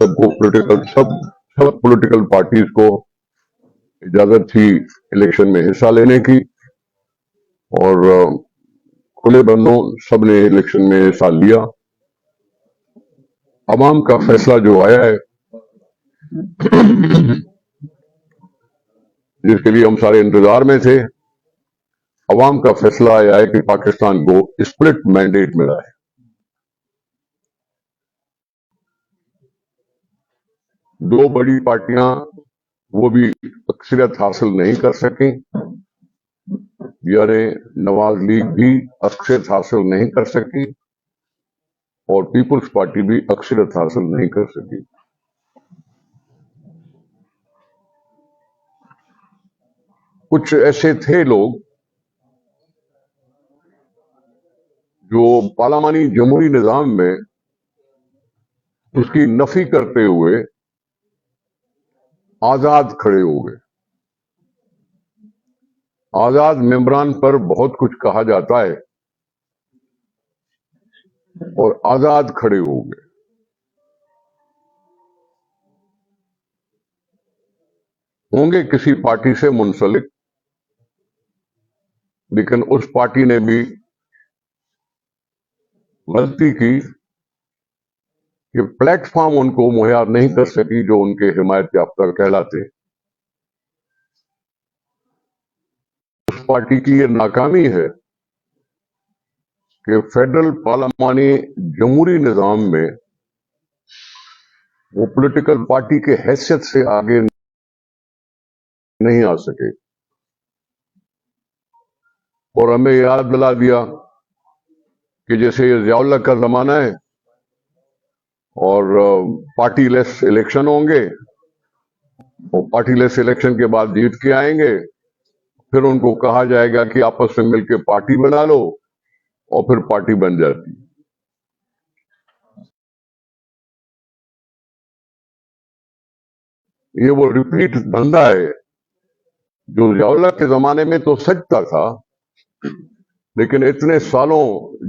सब political parties को इजाजत थी इलेक्शन में हिस्सा लेने की, और खुले बंदों सबने इलेक्शन में हिस्सा लिया। अवाम का फैसला जो आया है, जिसके लिए हम सारे इंतजार में थे, अवाम का फैसला आया है कि पाकिस्तान को स्प्लिट मैंडेट मिला है। दो बड़ी पार्टियां वो भी अक्सरियत हासिल नहीं कर सकी, यानी नवाज लीग भी अक्सरियत हासिल नहीं कर सकी और पीपुल्स पार्टी भी अक्सरियत हासिल नहीं कर सकी। कुछ ऐसे थे लोग जो पार्लियामानी जमहूरी निजाम में उसकी नफी करते हुए आजाद खड़े हो गए। आजाद मेंबरान पर बहुत कुछ कहा जाता है और आजाद खड़े हो गए। होंगे किसी पार्टी से मुंसलिक, लेकिन उस पार्टी ने भी गलती की कि प्लेटफॉर्म उनको मुहैया नहीं कर सकी जो उनके हिमायत याफ्ता कहलाते। उस पार्टी की ये नाकामी है कि फेडरल पार्लियामानी जमहूरी निजाम में वो पॉलिटिकल पार्टी के हैसियत से आगे नहीं आ सके और हमें याद दिला दिया कि जैसे ये ज़ियाउल्लाह का जमाना है और पार्टी लेस इलेक्शन होंगे और पार्टी लेस इलेक्शन के बाद जीत के आएंगे, फिर उनको कहा जाएगा कि आपस में मिलकर पार्टी बना लो और फिर पार्टी बन जाती। ये वो रिपीट धंधा है जो ज़ियाउल्लाह के जमाने में तो सजता था, लेकिन इतने सालों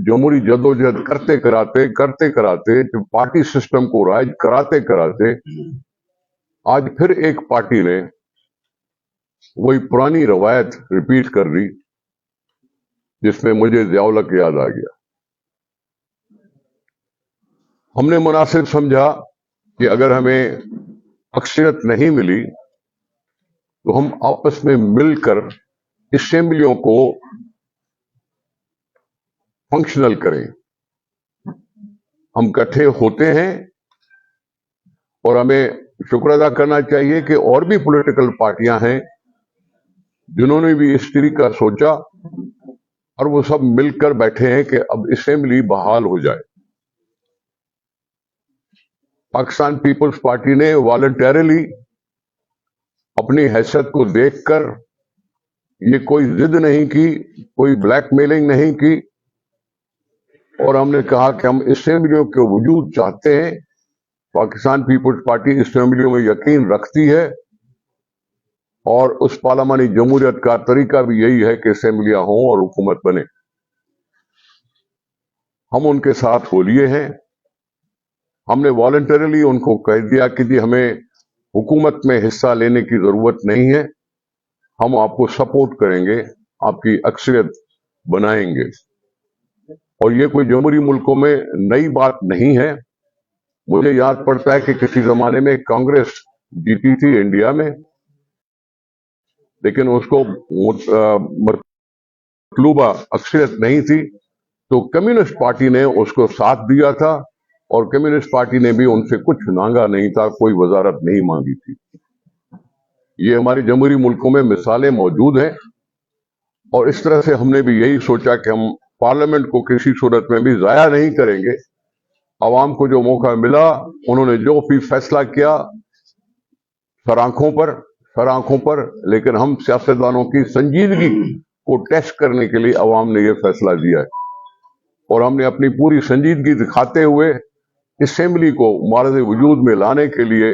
जमहूरी जदोजहद करते कराते पार्टी सिस्टम को राइज कराते कराते आज फिर एक पार्टी ने वही पुरानी रवायत रिपीट कर दी, जिसमें मुझे ज़ियाउल्लाह याद आ गया। हमने मुनासिब समझा कि अगर हमें अक्सरियत नहीं मिली तो हम आपस में मिलकर असेंबलियों को फंक्शनल करें। हम इकट्ठे होते हैं और हमें शुक्र अदा करना चाहिए कि और भी पॉलिटिकल पार्टियां हैं जिन्होंने भी इस तरीका सोचा और वो सब मिलकर बैठे हैं कि अब असेंबली बहाल हो जाए। पाकिस्तान पीपल्स पार्टी ने वॉलंटरली अपनी हैसियत को देखकर ये कोई जिद नहीं की, कोई ब्लैकमेलिंग नहीं की, और हमने कहा कि हम असेंबलियों के वजूद चाहते हैं। पाकिस्तान पीपल्स पार्टी असेंबलियों में यकीन रखती है और उस पार्लियामानी जमहूरियत का तरीका भी यही है कि असेंबलियां हों और हुकूमत बने। हम उनके साथ हो लिए हैं। हमने वॉलंटरली उनको कह दिया कि जी हमें हुकूमत में हिस्सा लेने की जरूरत नहीं है, हम आपको सपोर्ट करेंगे, आपकी अक्सरियत बनाएंगे। और ये कोई जमहूरी मुल्कों में नई बात नहीं है। मुझे याद पड़ता है कि किसी जमाने में कांग्रेस जीती थी इंडिया में, लेकिन उसको मतलूबा अक्सरियत नहीं थी, तो कम्युनिस्ट पार्टी ने उसको साथ दिया था और कम्युनिस्ट पार्टी ने भी उनसे कुछ मांगा नहीं था, कोई वजारत नहीं मांगी थी। ये हमारे जमहूरी मुल्कों में मिसालें मौजूद हैं और इस तरह से हमने भी यही सोचा कि हम पार्लियामेंट को किसी सूरत में भी जाया नहीं करेंगे। आवाम को जो मौका मिला, उन्होंने जो भी फैसला किया सर आंखों पर, लेकिन हम सियासतदानों की संजीदगी को टेस्ट करने के लिए आवाम ने यह फैसला दिया है और हमने अपनी पूरी संजीदगी दिखाते हुए असेंबली को मारज़े वजूद में लाने के लिए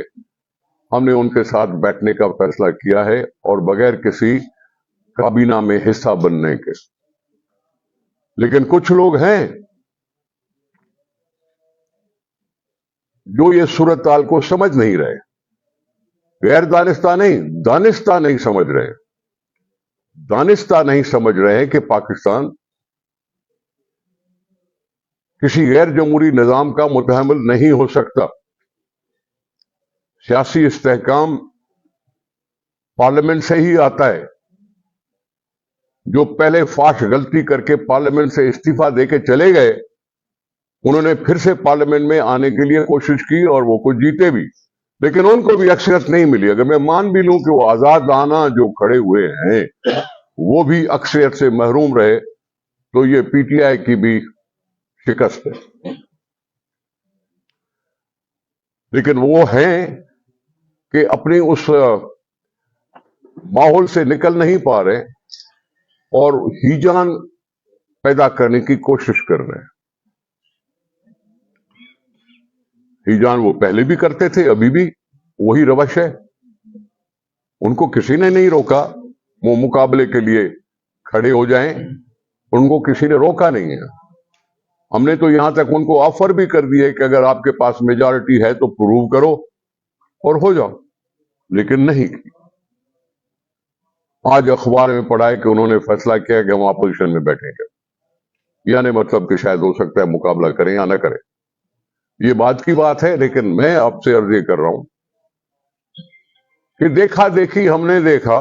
हमने उनके साथ बैठने का फैसला किया है और बगैर किसी काबीना में हिस्सा बनने के। लेकिन कुछ लोग हैं जो ये सूरत हाल को समझ नहीं रहे, गैर दानिस्ता नहीं, दानिस्ता नहीं समझ रहे, दानिस्ता नहीं समझ रहे हैं कि पाकिस्तान किसी गैर जमहूरी निजाम का मुतहम्मिल नहीं हो सकता। सियासी इस्तेहकाम पार्लियामेंट से ही आता है। जो पहले फाश गलती करके पार्लियामेंट से इस्तीफा देके चले गए, उन्होंने फिर से पार्लियामेंट में आने के लिए कोशिश की और वो कुछ जीते भी, लेकिन उनको भी अक्सरियत नहीं मिली। अगर मैं मान भी लूं कि वो आजादाना जो खड़े हुए हैं वो भी अक्सरियत से महरूम रहे, तो ये पीटीआई की भी शिकस्त है। लेकिन वो हैं कि अपनी उस माहौल से निकल नहीं पा रहे और हिजान पैदा करने की कोशिश कर रहे हैं। हिजान वो पहले भी करते थे, अभी भी वही रवश है। उनको किसी ने नहीं रोका वो मुकाबले के लिए खड़े हो जाएं, उनको किसी ने रोका नहीं है। हमने तो यहां तक उनको ऑफर भी कर दिया कि अगर आपके पास मेजॉरिटी है तो प्रूव करो और हो जाओ, लेकिन नहीं। आज अखबार में पढ़ा है कि उन्होंने फैसला किया कि हम अपोजिशन में बैठेंगे, यानी मतलब कि शायद हो सकता है मुकाबला करें या ना करें। ये बात की बात है, लेकिन मैं आपसे अर्ज ये कर रहा हूं कि देखा देखी हमने देखा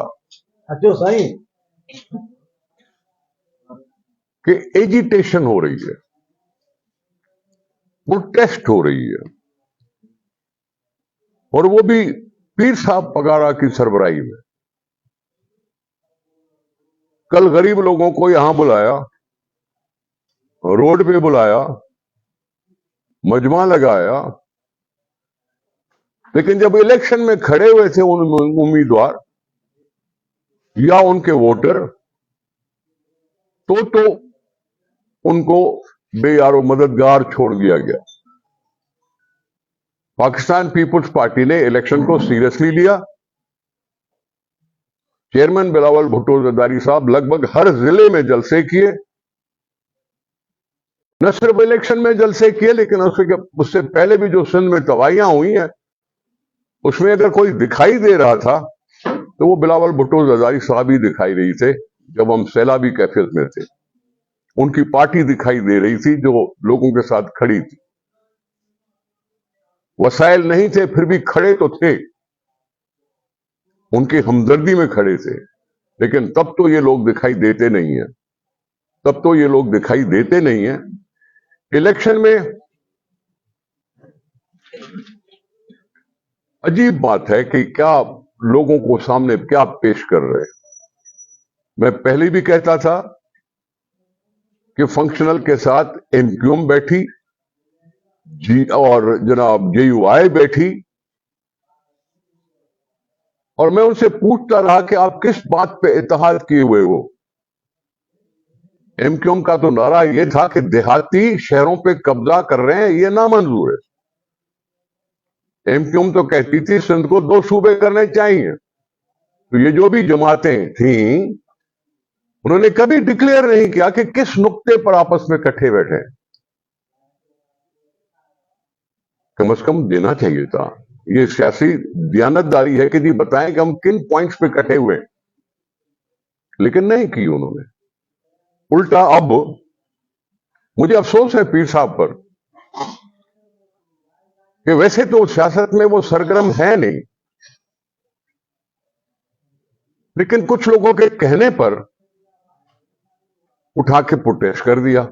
कि एजिटेशन हो रही है, प्रोटेस्ट हो रही है, और वो भी पीर साहब पगारा की सरबराही में। कल गरीब लोगों को यहां बुलाया, रोड पे बुलाया, मजमा लगाया, लेकिन जब इलेक्शन में खड़े हुए थे उन उम्मीदवार या उनके वोटर, तो उनको बेयारो मददगार छोड़ दिया गया। पाकिस्तान पीपुल्स पार्टी ने इलेक्शन को सीरियसली लिया। चेयरमैन बिलावल भुट्टो जरदारी साहब लगभग हर जिले में जलसे किए, न सिर्फ इलेक्शन में जलसे किए, लेकिन उससे पहले भी जो सिंध में तबाहियां हुई हैं उसमें अगर कोई दिखाई दे रहा था तो वो बिलावल भुट्टो जरदारी साहब ही दिखाई रही थे। जब हम सैलाबी कैफियत में थे, उनकी पार्टी दिखाई दे रही थी जो लोगों के साथ खड़ी थी। वसाइल नहीं थे, फिर भी खड़े तो थे, उनकी हमदर्दी में खड़े थे। लेकिन तब तो ये लोग दिखाई देते नहीं है, तब तो ये लोग दिखाई देते नहीं है। इलेक्शन में अजीब बात है कि क्या लोगों को सामने क्या पेश कर रहे हैं। मैं पहले भी कहता था कि फंक्शनल के साथ एमक्यूएम बैठी और जनाब जेयूआई बैठी, और मैं उनसे पूछता रहा कि आप किस बात पे इत्तेहाद किए हुए हो। एमक्यूएम का तो नारा यह था कि देहाती शहरों पे कब्जा कर रहे हैं, ये नामंजूर है। एमक्यूएम तो कहती थी सिंध को 2 सूबे करने चाहिए। तो ये जो भी जमातें थीं, उन्होंने कभी डिक्लेयर नहीं किया कि किस नुक्ते पर आपस में इकट्ठे बैठे। कम से कम देना चाहिए था। ये सियासी दयानतदारी है कि जी बताएं कि हम किन पॉइंट्स पे इकट्ठे हुए, लेकिन नहीं की उन्होंने। उल्टा अब मुझे अफसोस है पीर साहब पर कि वैसे तो सियासत में वो सरगर्म है नहीं, लेकिन कुछ लोगों के कहने पर उठा के प्रोटेस्ट कर दिया।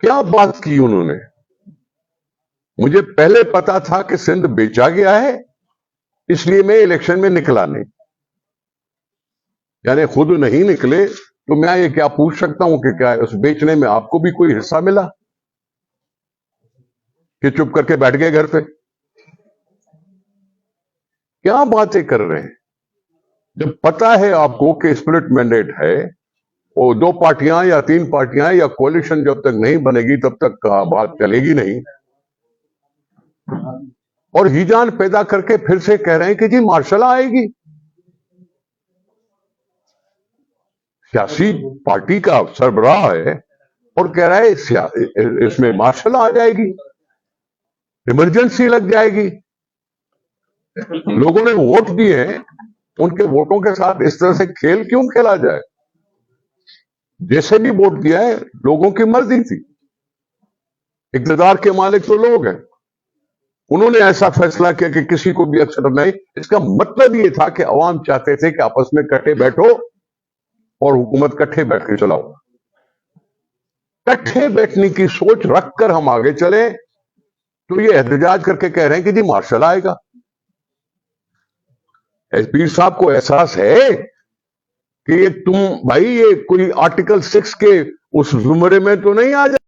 क्या बात की उन्होंने? मुझे पहले पता था कि सिंध बेचा गया है, इसलिए मैं इलेक्शन में निकला नहीं। यानी खुद नहीं निकले तो मैं ये क्या पूछ सकता हूं कि क्या उस बेचने में आपको भी कोई हिस्सा मिला, कि चुप करके बैठ गए घर पे? क्या बातें कर रहे हैं? जब पता है आपको कि स्प्लिट मैंडेट है, और 2 पार्टियां या 3 पार्टियां या कोalition जब तक नहीं बनेगी तब तक बात चलेगी नहीं, और हिजान पैदा करके फिर से कह रहे हैं कि जी मार्शल आएगी। सियासी पार्टी का सरबराह है, اور کہہ رہا ہے اس میں مارشل آ جائے گی, ایمرجنسی لگ جائے گی. لوگوں نے ووٹ دیے ہیں, ان کے ووٹوں کے ساتھ اس طرح سے کھیل کیوں کھیلا جائے؟ جیسے بھی ووٹ دیا ہے لوگوں کی مرضی تھی, اقتدار کے مالک تو لوگ ہیں, انہوں نے ایسا فیصلہ کیا کہ کسی کو بھی اکثر نہیں. اس کا مطلب یہ تھا کہ عوام چاہتے تھے کہ آپس میں کٹھے بیٹھو اور حکومت کٹھے بیٹھ کے چلاؤ. کٹھے بیٹھنے کی سوچ رکھ کر ہم آگے چلے تو یہ احتجاج کر کے کہہ رہے ہیں کہ جی مارشل آئے گا. پیر صاحب کو احساس ہے کہ یہ تم بھائی یہ کوئی آرٹیکل 6 کے اس زمرے میں تو نہیں آ جائے.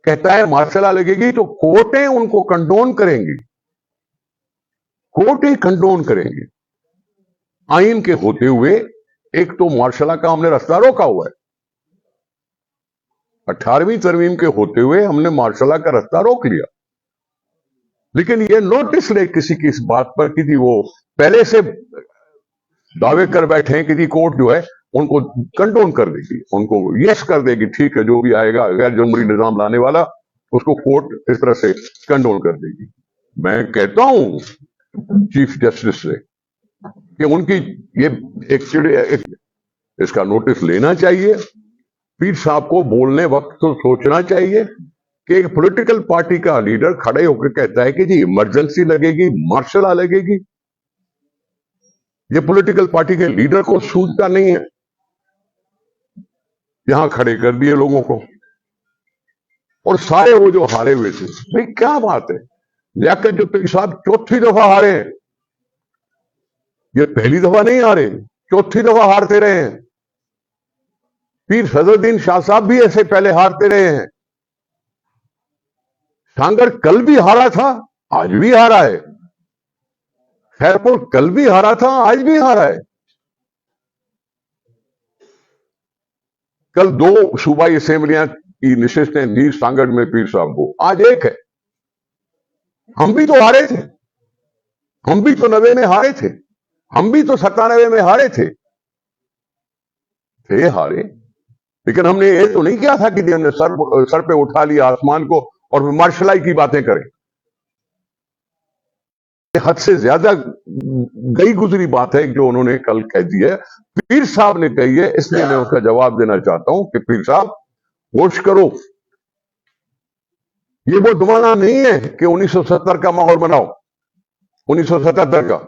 کہتا ہے مارشل لا لگے گی تو کورٹیں ان کو کنڈون کریں گی, کورٹیں کنڈون کریں گی. آئین کے ہوتے ہوئے ایک تو مارشل لا کا ہم نے رستہ روکا ہوا ہے, 18ویں ترمیم کے ہوتے ہوئے ہم نے مارشل لا کا رستہ روک لیا, لیکن یہ نوٹس لے کسی کی اس بات پر کہ جی وہ پہلے سے دعوے کر بیٹھے ہیں کہ جی کورٹ جو ہے ان کو کنڈون کر دے گی, ان کو یس کر دے گی, ٹھیک ہے جو بھی آئے گا غیر جمہوری نظام لانے والا اس کو کورٹ اس طرح سے کنڈون کر دے گی. میں کہتا ہوں چیف جسٹس سے کہ ان کی یہ اس کا نوٹس لینا چاہیے. پیر صاحب کو بولنے وقت تو سوچنا چاہیے کہ ایک پولیٹیکل پارٹی کا لیڈر کھڑے ہو کے کہتا ہے کہ جی ایمرجنسی لگے گی, مارشل لا لگے گی. یہ پولیٹیکل پارٹی کے لیڈر کو سوچتا نہیں ہے. یہاں کھڑے کر دیے لوگوں کو, اور سارے وہ جو ہارے ہوئے تھے. بھائی کیا بات ہے, لیاقت جو پیر صاحب چوتھی دفعہ ہارے ہیں, یہ پہلی دفعہ نہیں ہارے, چوتھی دفعہ ہارتے رہے ہیں. پیر صدر الدین شاہ صاحب بھی ایسے پہلے ہارتے رہے ہیں. ٹانگر کل بھی ہارا تھا, آج بھی ہارا ہے. خیرپور کل بھی ہارا تھا, آج بھی ہارا ہے. کل 2 صوبائی اسمبلیاں کی نشستیں دی سانگڑ میں پیر صاحب کو, آج 1 ہے. ہم بھی تو ہارے تھے, ہم بھی تو 90 میں ہارے تھے, ہم بھی تو 97 میں ہارے تھے ہارے. لیکن ہم نے یہ تو نہیں کیا تھا کہ ہم نے سر پہ اٹھا لیا آسمان کو اور مارشلائی کی باتیں کریں. حد سے زیادہ گئی گزری بات ہے جو انہوں نے کل کہہ دی ہے, پیر صاحب نے کہی ہے. اس لیے میں اس کا جواب دینا چاہتا ہوں کہ پیر صاحب ہوش کرو. یہ وہ زمانہ نہیں ہے کہ 1970 کا ماحول بناؤ, 1977 کا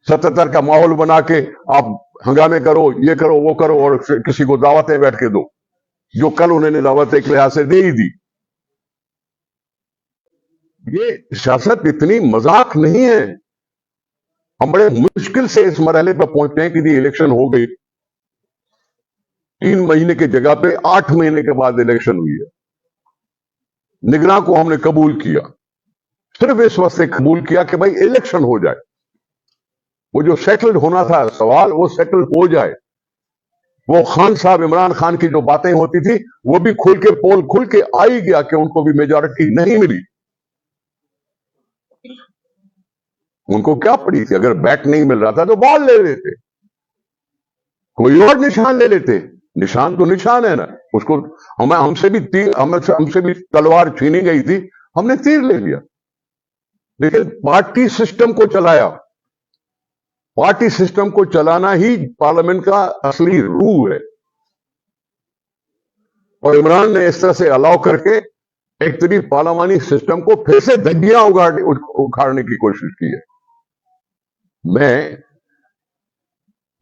77 کا ماحول بنا کے آپ ہنگامے کرو, یہ کرو وہ کرو, اور کسی کو دعوتیں بیٹھ کے دو, جو کل انہوں نے دعوت ایک لحاظ سے دے ہی دی. یہ سیاست اتنی مذاق نہیں ہے. ہم بڑے مشکل سے اس مرحلے پر پہنچتے ہیں کہ جی الیکشن ہو گئی, 3 مہینے کی جگہ پہ 8 مہینے کے بعد الیکشن ہوئی ہے. نگراں کو ہم نے قبول کیا, صرف اس وقت سے قبول کیا کہ بھائی الیکشن ہو جائے, وہ جو سیٹلڈ ہونا تھا سوال وہ سیٹل ہو جائے. وہ خان صاحب عمران خان کی جو باتیں ہوتی تھی وہ بھی پول کھل کے آئی گیا کہ ان کو بھی میجورٹی نہیں ملی. ان کو کیا پڑی تھی, اگر بیٹ نہیں مل رہا تھا تو بال لے لیتے, کوئی اور نشان لے لیتے. نشان تو نشان ہے نا, اس کو ہم سے بھی تلوار چھینی گئی تھی, ہم نے تیر لے لیا. لیکن پارٹی سسٹم کو چلایا, پارٹی سسٹم کو چلانا ہی پارلیمنٹ کا اصلی روح ہے. اور عمران نے اس طرح سے الاؤ کر کے ایک طرح پارلیمانی سسٹم کو پھر سے دھجیاں اکھاڑنے کی کوشش کی ہے. میں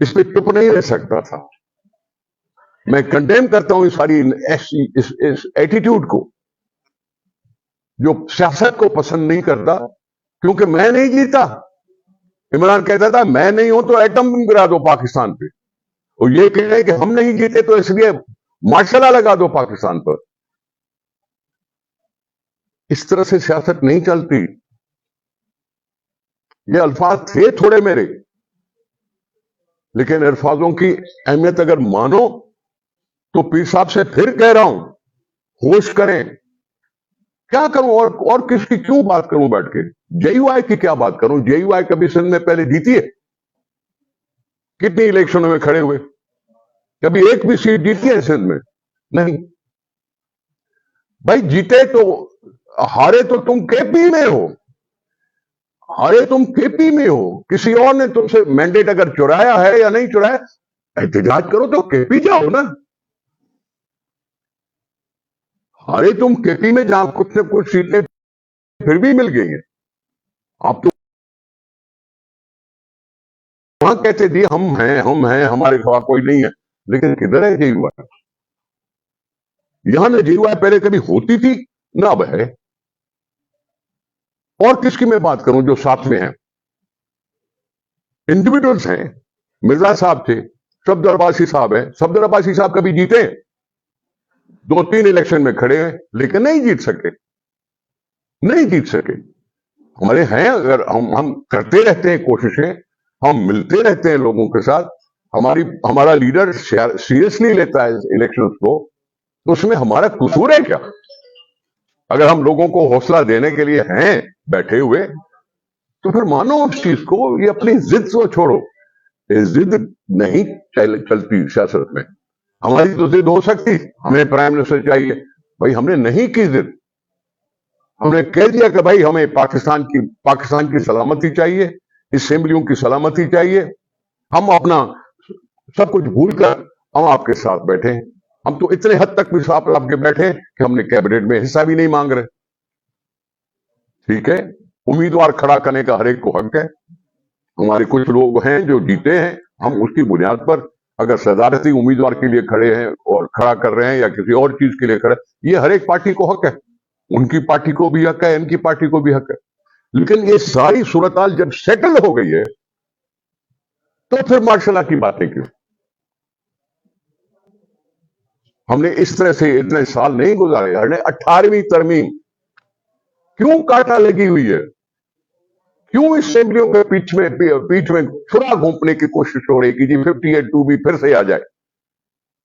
اس پہ چپ نہیں رہ سکتا تھا. میں کنڈیم کرتا ہوں اس ساری ایٹیٹیوڈ کو جو سیاست کو پسند نہیں کرتا, کیونکہ میں نہیں جیتا. عمران کہتا تھا میں نہیں ہوں تو ایٹم بم گرا دو پاکستان پہ, اور یہ کہہ رہے کہ ہم نہیں جیتے تو اس لیے مارشل لا لگا دو پاکستان پر. اس طرح سے سیاست نہیں چلتی. یہ الفاظ تھے تھوڑے میرے، لیکن الفاظوں کی اہمیت اگر مانو تو پیر صاحب سے پھر کہہ رہا ہوں، ہوش کریں. کیا کروں اور کس کی کیوں بات کروں بیٹھ کے؟ جے یو آئی کی کیا بات کروں؟ جے یو آئی کبھی سندھ میں پہلے جیتی ہے؟ کتنی الیکشنوں میں کھڑے ہوئے؟ کبھی ایک بھی سیٹ جیتی ہے سندھ میں؟ نہیں. بھائی جیتے تو ہارے تو تم کے پی میں ہو، ہارے تم کے پی میں ہو. کسی اور نے تم سے مینڈیٹ اگر چرایا ہے یا نہیں چرایا، احتجاج کرو تو کے پی جاؤ نا. ہارے تم کے پی میں، جہاں کچھ نہ کچھ سیٹیں پھر بھی مل گئی ہیں. آپ تو وہاں کہتے تھے ہم ہیں ہمارے خلاف کوئی نہیں ہے، لیکن کدھر ہے جے یو آئی؟ یہاں نہ جے یو آئی پہلے کبھی ہوتی تھی نہ اب ہے. اور کس کی میں بات کروں جو ساتھ میں ہیں؟ انڈیویڈولز ہیں. مرزا صاحب تھے، صفدر عباسی صاحب ہیں. صفدر عباسی صاحب کبھی جیتے؟ 2-3 الیکشن میں کھڑے ہیں لیکن نہیں جیت سکے، نہیں جیت سکے. ہمارے ہیں، اگر ہم کرتے رہتے ہیں کوششیں، ہم ملتے رہتے ہیں لوگوں کے ساتھ، ہمارا لیڈر سیریسلی لیتا ہے الیکشنز کو، تو اس میں ہمارا قصور ہے کیا؟ اگر ہم لوگوں کو حوصلہ دینے کے لیے ہیں بیٹھے ہوئے تو پھر مانو اس چیز کو. یہ اپنی ضد کو چھوڑو، یہ ضد نہیں چلتی سیاست میں. ہماری تو ضد ہو سکتی، ہمیں پرائم منسٹر چاہیے، بھائی ہم نے نہیں کی ضد. ہم نے کہہ دیا کہ بھائی ہمیں پاکستان کی سلامتی چاہیے، اسمبلیوں کی سلامتی چاہیے. ہم اپنا سب کچھ بھول کر ہم آپ کے ساتھ بیٹھے ہیں. ہم تو اتنے حد تک بھی ساتھ آپ کے بیٹھے کہ ہم نے کیبنٹ میں حصہ بھی نہیں مانگ رہے. ٹھیک ہے، امیدوار کھڑا کرنے کا ہر ایک کو حق ہے. ہمارے کچھ لوگ ہیں جو جیتے ہیں، ہم اس کی بنیاد پر اگر صدارتی امیدوار کے لیے کھڑے ہیں اور کھڑا کر رہے ہیں یا کسی اور چیز کے لیے کھڑے، یہ ہر ایک پارٹی کو حق ہے. ان کی پارٹی کو بھی حق ہے، ان کی پارٹی کو بھی حق ہے. لیکن یہ ساری صورتحال جب سیٹل ہو گئی ہے تو پھر مارشل لا کی باتیں کیوں؟ ہم نے اس طرح سے اتنے سال نہیں گزارے. ہم نے 18ویں ترمیم کیوں کاٹا لگی ہوئی ہے؟ کیوں اسمبلیوں کے پیٹھ میں چھرا گھونپنے کی کوشش ہو رہی کہ جی 58(2) پھر سے آ جائے،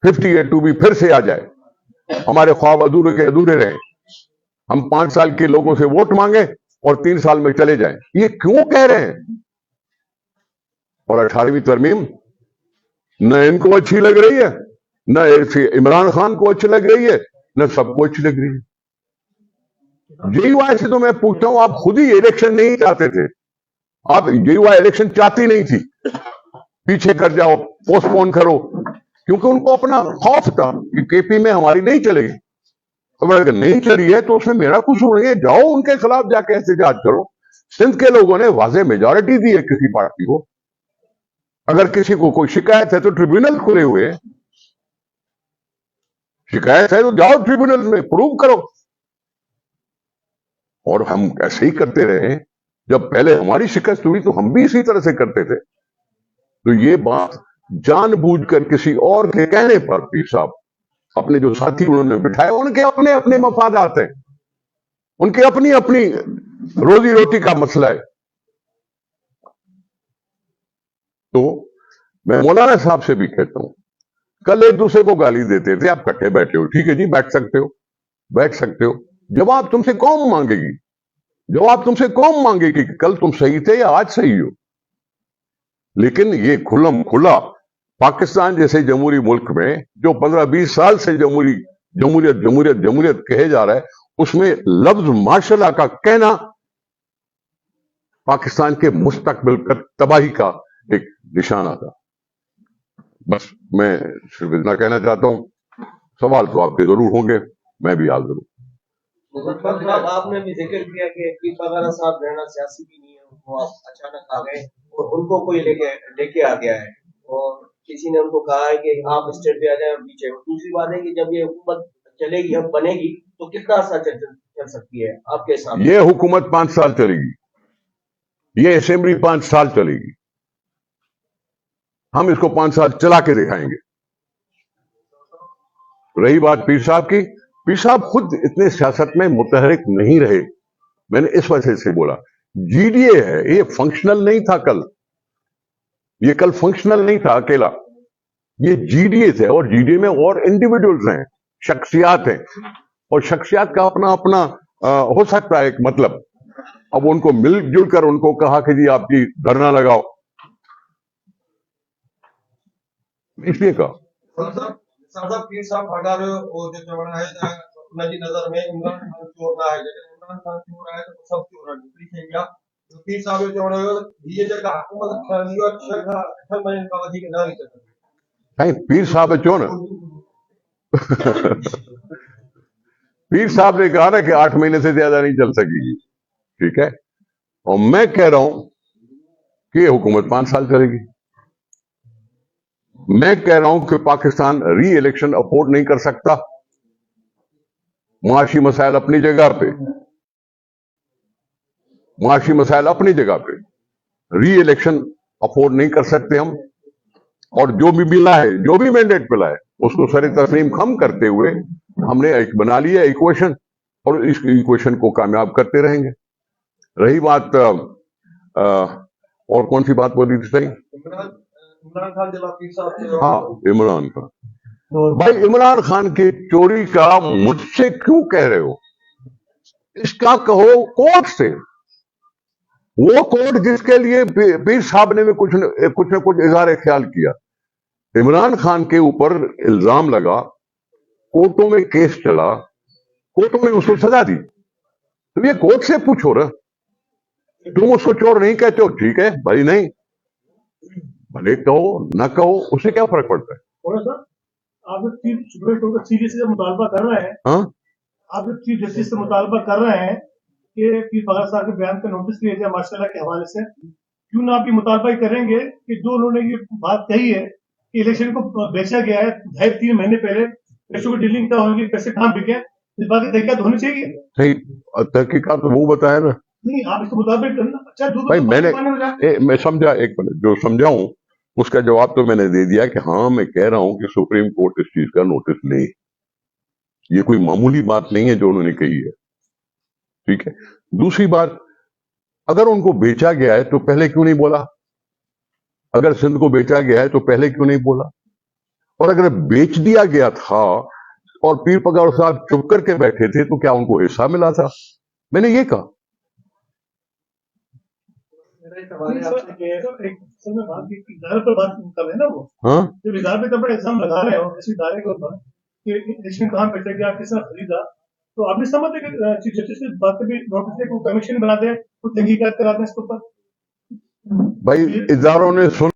58(2) پھر سے آ جائے. ہمارے خواب ادھورے کے ادھورے رہیں. ہم 5 سال کے لوگوں سے ووٹ مانگے اور 3 سال میں چلے جائیں. یہ کیوں کہہ رہے ہیں؟ اور 18ویں ترمیم نہ ان کو اچھی لگ رہی ہے، نہ عمران خان کو اچھی لگ رہی ہے، نہ سب کو اچھی لگ رہی ہے. جے یو آئی سے تو میں پوچھتا ہوں، آپ خود ہی الیکشن نہیں چاہتے تھے. آپ جے یو آئی الیکشن چاہتی نہیں تھی. پیچھے کر جاؤ، پوسٹ پون کرو، کیونکہ ان کو اپنا خوف تھا کہ کے پی میں ہماری نہیں چلے گی. اگر نہیں چلی ہے تو اس میں میرا قصور نہیں ہے. جاؤ ان کے خلاف جا کے احتجاج کرو. سندھ کے لوگوں نے واضح میجورٹی دی ہے کسی پارٹی کو. اگر کسی کو کوئی شکایت ہے تو ٹریبیونل کھلے ہوئے ہیں. شکایت ہے تو جاؤ ٹریبیونل میں پروو کرو. اور ہم ایسے ہی کرتے رہے. جب پہلے ہماری شکست ہوئی تو ہم بھی اسی طرح سے کرتے تھے. تو یہ بات جان بوجھ کر کسی اور کے کہنے پر پیر صاحب اپنے جو ساتھی انہوں نے بٹھائے، ان کے اپنے اپنے مفادات ہیں، ان کے اپنی اپنی روزی روٹی کا مسئلہ ہے. تو میں مولانا صاحب سے بھی کہتا ہوں، کل ایک دوسرے کو گالی دیتے تھے، آپ کٹھے بیٹھے ہو، ٹھیک ہے جی، بیٹھ سکتے ہو. جواب تم سے قوم مانگے گی، جواب تم سے قوم مانگے گی کہ کل تم صحیح تھے یا آج صحیح ہو. لیکن یہ کھلم کھلا پاکستان جیسے جمہوری ملک میں جو 15-20 سال سے جمہوریت کہے جا رہا ہے، اس میں لفظ مارشل لا کا کہنا پاکستان کے مستقبل کا تباہی کا ایک نشانہ تھا. بس میں صرف اتنا کہنا چاہتا ہوں. سوال تو آپ کے ضرور ہوں گے، میں بھی حاضر ہوں. آپ نے بھی ذکر کیا کہ پیر وغیرہ صاحب رہنا سیاسی بھی نہیں ہے، ان کو آپ اچانک آ گئے اور ان کو کوئی لے کے آ گیا ہے اور کسی نے ان کو کہا ہے کہ آپ اسٹیٹ پہ آ جائیں اور پیچھے. دوسری بات ہے کہ جب یہ حکومت چلے گی، اب بنے گی، تو کتنا عرصہ چل سکتی ہے آپ کے حساب سے؟ یہ حکومت 5 سال چلے گی، یہ اسمبلی 5 سال چلے گی. ہم اس کو 5 سال چلا کے دکھائیں گے. رہی بات پیر صاحب کی، پیر صاحب خود اتنے سیاست میں متحرک نہیں رہے. میں نے اس وجہ سے بولا जीडीए है, ये फंक्शनल नहीं था कल, ये कल फंक्शनल नहीं था अकेला, ये जीडीए थे, और जीडीए में और इंडिविजुअल्स हैं, शख्सियात हैं, और शख्सियात का अपना अपना हो सकता है एक मतलब। अब उनको मिलजुल कर उनको कहा कि जी आप जी धरना लगाओ, इसलिए कहा। साहब पीर साहब हटा रहे हो और जो चवड़ा है नजी नजर में इमरान खान चोर ना है, लेकिन इमरान खान चोर है तो सब चोर है दूसरी से क्या तो पीर साहब जो चवड़ा है ये जगह हुकूमत खानी और शरहा ठल में का अधिक ना ही चलता नहीं, पीर साहब चो ना पीर साहब ने कहा ना कि 8 महीने से ज्यादा नहीं चल सकेगी, ठीक है, और मैं कह रहा हूं कि ये हुकूमत 5 साल चलेगी। मैं कह रहा हूं कि पाकिस्तान री इलेक्शन अफोर्ड नहीं कर सकता, मुआशी मसाइल अपनी जगह पे, मुआशी मसाइल अपनी जगह पे, री इलेक्शन अफोर्ड नहीं कर सकते हम, और जो भी मिला है, जो भी मैंडेट मिला है, उसको सरे तस्लीम खम करते हुए हमने एक बना लिया इक्वेशन, और इस इक्वेशन को कामयाब करते रहेंगे। रही बात और कौन सी बात बोली थी सही? इमरान खान जब पीर साहब से हाँ, इमरान खान। भाई इमरान खान की चोरी का मुझसे क्यों कह रहे हो? इसका कहो कोर्ट से, वो कोर्ट जिसके लिए पीर साहब ने भी कुछ न कुछ इजहार ख्याल किया। इमरान खान के ऊपर इल्जाम लगा, कोर्टों में केस चला, कोर्टों में उसको सजा दी, तो ये कोर्ट से पूछो ना। तुम उसको चोर नहीं कहते हो, ठीक है भाई, नहीं भले कहो ना कहो, उससे क्या फर्क पड़ता है? और सर आप सुप्रीम कोर्ट का सीरियस से मुतालबा कर रहे हैं, हाँ, आप चीफ जस्टिस से मुतालबा कर रहे हैं कि पीर फगड़ साहब के बयान का नोटिस लिया जाए माशाल्लाह के हवाले से, क्यों ना आप ये मुतालबा ही करेंगे कि जो उन्होंने ये बात कही है कि इलेक्शन को बेचा गया है 2.5-3 महीने पहले, पैसों की डीलिंग क्या होगी, पैसे कहाँ बिके, इस बात की तहकीकात होनी चाहिए। नहीं, तहकीकात तो वो बताया ना। नहीं, आप इसके मुताबिक करना। अच्छा भाई मैं समझा, एक मिनट, जो समझाऊं उसका जवाब तो मैंने दे दिया कि हाँ, मैं कह रहा हूं कि सुप्रीम कोर्ट इस चीज का नोटिस ले, ये कोई मामूली बात नहीं है जो उन्होंने कही है, ठीक है। दूसरी बात, अगर उनको बेचा गया है तो पहले क्यों नहीं बोला? अगर सिंध को बेचा गया है तो पहले क्यों नहीं बोला? और अगर बेच दिया गया था और पीर पगार साहब चुप करके बैठे थे तो क्या उनको हिस्सा मिला था? मैंने ये कहा। एक असल में बात इदारे पर बात कर रहे हैं ना वो, हाँ, जब इदारे पे कपड़े एग्जाम लगा रहे हो इस इदारे के ऊपर कि इलेक्शन कहाँ बेचा गया, किसने खरीदा, तो आप भी समझते कि चीफ जस्टिस से बात भी नोटिस दे, कोई कमीशन बना दे, कुछ तहकीकात करा दें इसके ऊपर। भाई इदारों ने सुन